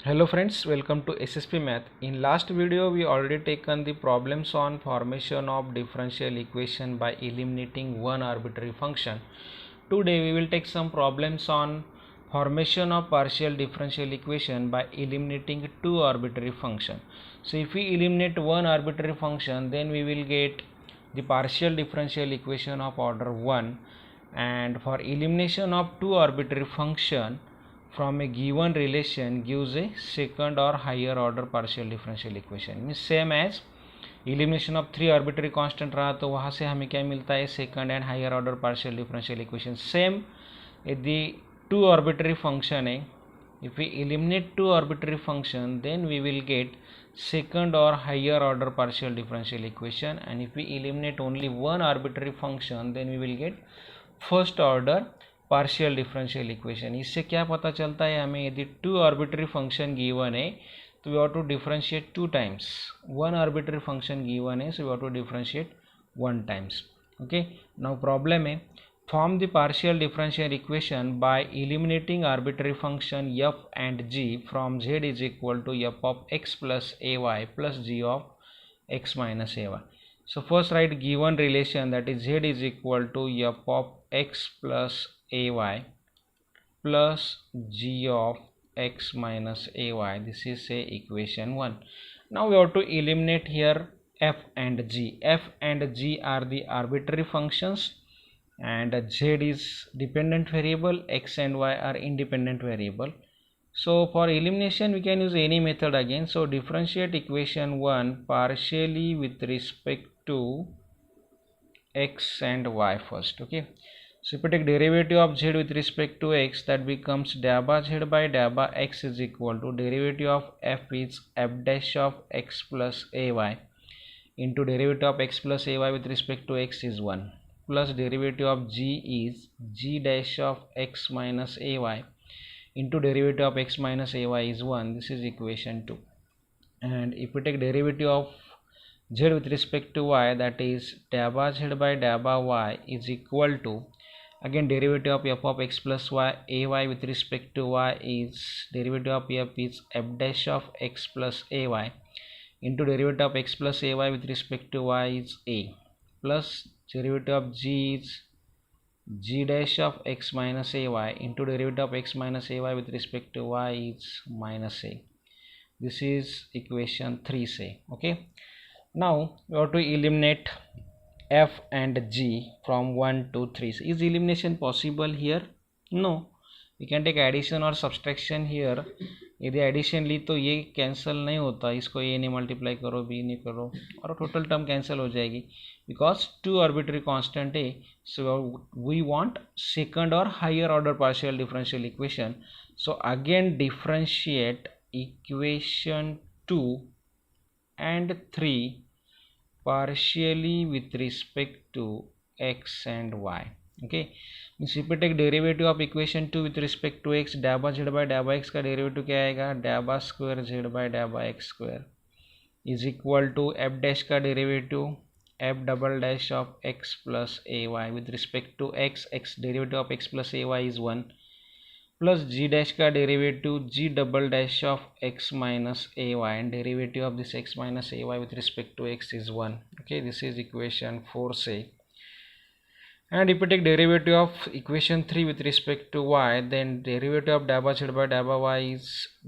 Hello friends, welcome to SSP Math. In last video we already taken the problems on formation of differential equation by eliminating one arbitrary function. Today we will take some problems on formation of partial differential equation by eliminating two arbitrary function. So if we eliminate one arbitrary function, then we will get the partial differential equation of order 1, and for elimination of two arbitrary function from a given relation gives a second or higher order partial differential equation. Means same as elimination of three arbitrary constant रहा तो वहाँ से हमें क्या मिलता है, second and higher order partial differential equation. Same यदि two arbitrary function है, if we eliminate two arbitrary function then we will get second or higher order partial differential equation, and if we eliminate only one arbitrary function then we will get first order partial differential equation. इससे क्या पता चलता है हमें, यदि to arbitrary function given है तो we have to differentiate two times. One arbitrary function given है so we have to differentiate one times. Okay, now problem है form the partial differential equation by eliminating arbitrary function f and g from z is equal to f of x plus ay plus g of x minus ay. So first write given relation, that is z is equal to f of x plus ay plus g of x minus ay. This is say equation 1. Now we have to eliminate here f and g. F and g are the arbitrary functions and z is dependent variable, x and y are independent variable. So for elimination we can use any method again. So differentiate equation 1 partially with respect to x and y first. Okay, so if you take derivative of z with respect to x, that becomes dabba z by dabba x is equal to derivative of f is f dash of x plus ay into derivative of x plus ay with respect to x is 1, plus derivative of g is g dash of x minus ay into derivative of x minus ay is 1. This is equation 2. And if we take derivative of z with respect to y, that is dabba z by dabba y is equal to, again derivative of f of x plus y ay with respect to y is derivative of f is f dash of x plus ay into derivative of x plus ay with respect to y is a, plus derivative of g is g dash of x minus ay into derivative of x minus ay with respect to y is minus a. This is equation 3 say. Okay, now we have to eliminate f and g from 1 to 3. So is elimination possible here? No, we can take addition or subtraction here. यदि addition ली तो ये cancel नहीं होता, इसको ए नहीं multiply करो, B नहीं करो, और टोटल टर्म कैंसिल हो जाएगी बिकॉज टू आर्बिट्ररी कांस्टेंट है. सो वी वांट सेकंड और higher order partial differential equation. So again differentiate equation 2 and 3 partially with respect to x and y. Okay, means if we take derivative of equation 2 with respect to x, dabba z by dabba x का derivative क्या आएगा, dabba square z by dabba x square is equal to f dash का derivative f double dash of x plus ay with respect to x, x derivative of x plus ay is 1, plus g dash का derivative g double dash of x minus ay, and derivative of this x minus ay with respect to x is 1. Okay, this is equation 4 say. And if you take derivative of equation 3 with respect to y, then derivative of dabba z by dabba y is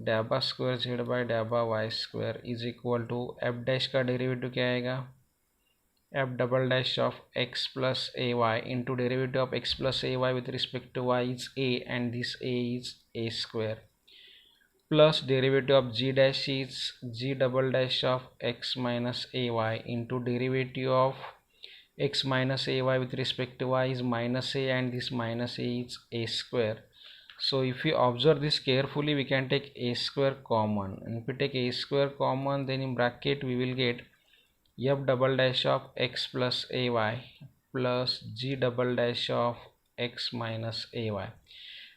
dabba square z by dabba y square is equal to f dash का derivative क्या आएगा, f double dash of x plus ay into derivative of x plus ay with respect to y is a, and this a is a square, plus derivative of g dash is g double dash of x minus ay into derivative of x minus ay with respect to y is minus a, and this minus a is a square. So if you observe this carefully, we can take a square common, and if we take a square common, then in bracket we will get f double dash of x plus ay plus g double dash of x minus ay.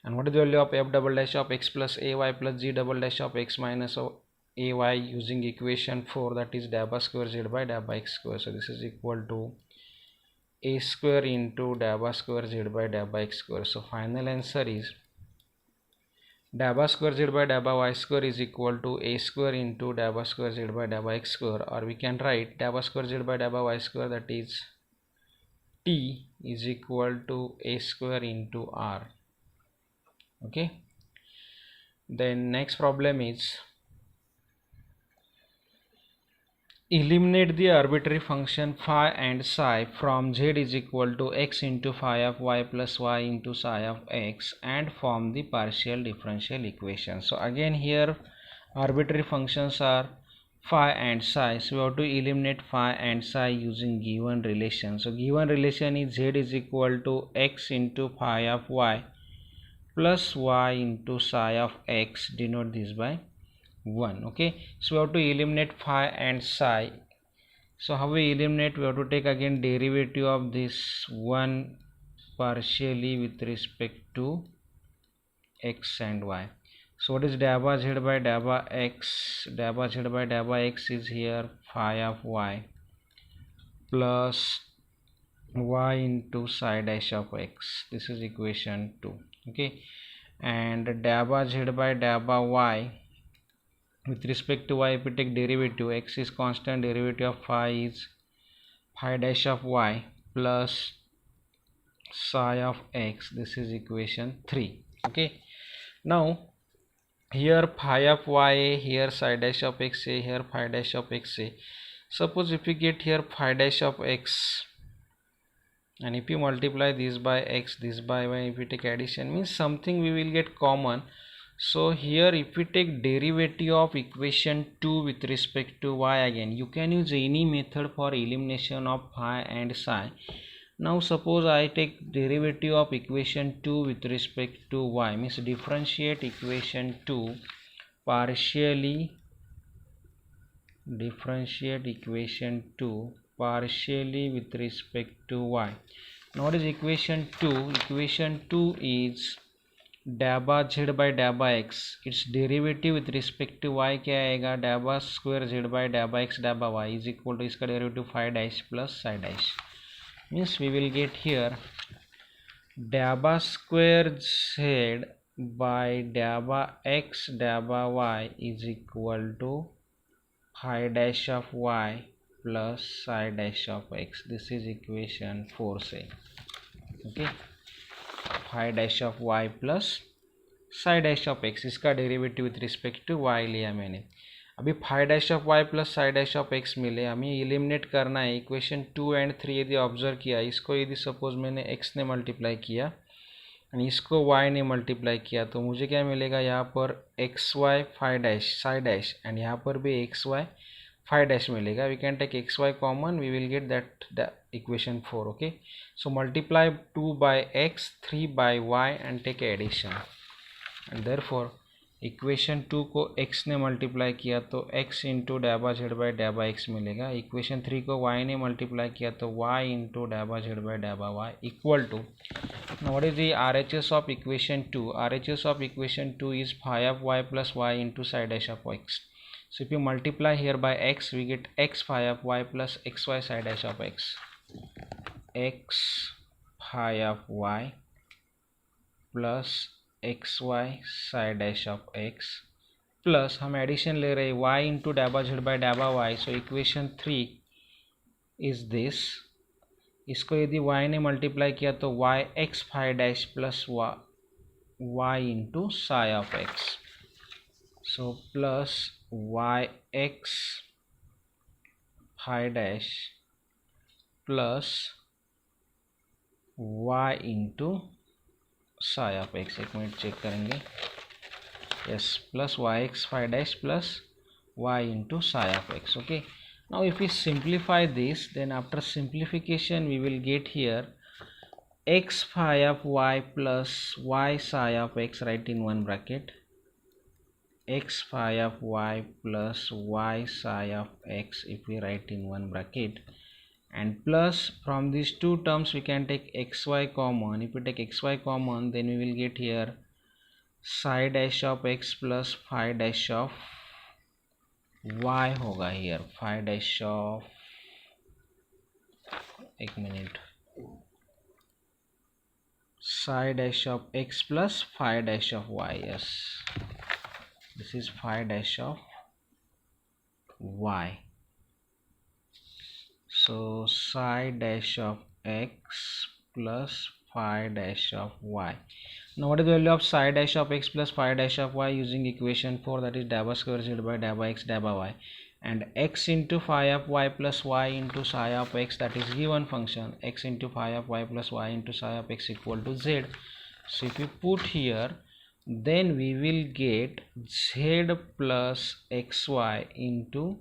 And what is the value of f double dash of x plus ay plus g double dash of x minus ay using equation 4, that is dabba square z by dabba x square. So this is equal to a square into dabba square z by dabba x square. So final answer is dabba square z by dabba y square is equal to a square into dabba square z by dabba x square, or we can write dabba square z by dabba y square, that is t is equal to a square into r. Okay, then next problem is eliminate the arbitrary function phi and psi from z is equal to x into phi of y plus y into psi of x and form the partial differential equation. So again here arbitrary functions are phi and psi, so we have to eliminate phi and psi using given relation. So given relation is z is equal to x into phi of y plus y into psi of x, denote this by 1. Okay, so we have to eliminate phi and psi. So how we eliminate? We have to take again derivative of this 1 partially with respect to x and y. So what is dabba z by dabba x? Dabba z by dabba x is here phi of y plus y into psi dash of x. This is equation 2. Okay, and dabba z by dabba y, with respect to y, if we take derivative, x is constant, derivative of phi is phi dash of y plus psi of x. This is equation 3. Okay, now here phi of y, here psi dash of x, here phi dash of x. Suppose if we get here phi dash of x, and if you multiply this by x, this by y, if we take addition, means something we will get common. So here if we take derivative of equation 2 with respect to y, again you can use any method for elimination of phi and psi. Now suppose I take derivative of equation 2 with respect to y, means differentiate equation 2 partially, differentiate equation 2 partially with respect to y. Now what is equation 2? Equation 2 is dabba z by dabba x, its derivative with respect to y क्या आएगा? dabba square z by dabba x dabba y is equal to इसका derivative phi dash plus psi dash, means we will get here dabba square z by dabba x dabba y is equal to phi dash of y plus psi dash of x. This is equation 4 say. Okay, phi dash of y plus psi dash of x, इसका derivative with respect to y लिया मैंने. अभी phi dash of y plus psi dash of x मिले, हमें eliminate करना है. Equation 2 and 3 यदि observe किया, इसको यदि सपोज मैंने x ने मल्टीप्लाई किया और इसको y ने मल्टीप्लाई किया, तो मुझे क्या मिलेगा? यहाँ पर x y phi dash psi dash and यहाँ पर भी एक्स वाई phi dash मिलेगा. We can take x y common, we will get that the equation 4. Okay, so multiply 2 by x, 3 by y and take addition, and therefore equation 2 को x ने multiply किया तो x into डैबा z by डैबा x मिलेगा. Equation 3 को y ने multiply किया तो y इंटू डैबा जेड बाई डैबा y equal to. What is the RHS of equation 2? RHS of equation 2 is phi of y plus y into psi dash of x. So if you multiply here by x, we get x phi of y plus xy psi dash of x. X phi of y plus xy psi dash of x plus हम addition ले रहे हैं y into डैबा z by डैबा y. So equation 3 is this. इसको यदि y ने multiply किया तो y x phi dash plus y into psi of x. So plus y x phi dash plus y into psi of x. एक minute check करेंगे. yes, plus yx phi dash plus y into psi of x. Okay, now if we simplify this, then after simplification we will get here x phi of y plus y psi of x, right in one bracket, x phi of y plus y psi of x if we write in one bracket, and plus from these two terms we can take xy common. If we take xy common, then we will get here psi dash of x plus phi dash of y होगा here. phi dash of, एक minute, psi dash of x plus phi dash of y. Yes, this is phi dash of y. So psi dash of x plus phi dash of y. Now what is the value of psi dash of x plus phi dash of y using equation 4, that is dabba square z by dabba x dabba y, and x into phi of y plus y into psi of x, that is given function x into phi of y plus y into psi of x equal to z. So if we put here, then we will get z plus xy into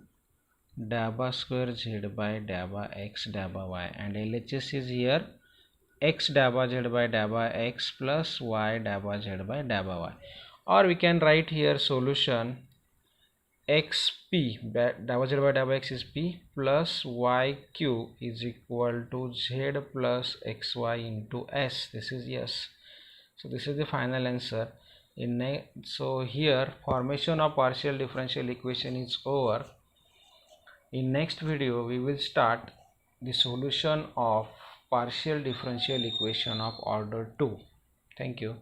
dabba square z by dabba x dabba y, and LHS is here x dabba z by dabba x plus y dabba z by dabba y. Or we can write here solution xp dabba z by dabba x is p plus yq is equal to z plus xy into s. This is yes. So this is the final answer. So here formation of partial differential equation is over. In next video we will start the solution of partial differential equation of order 2. Thank you.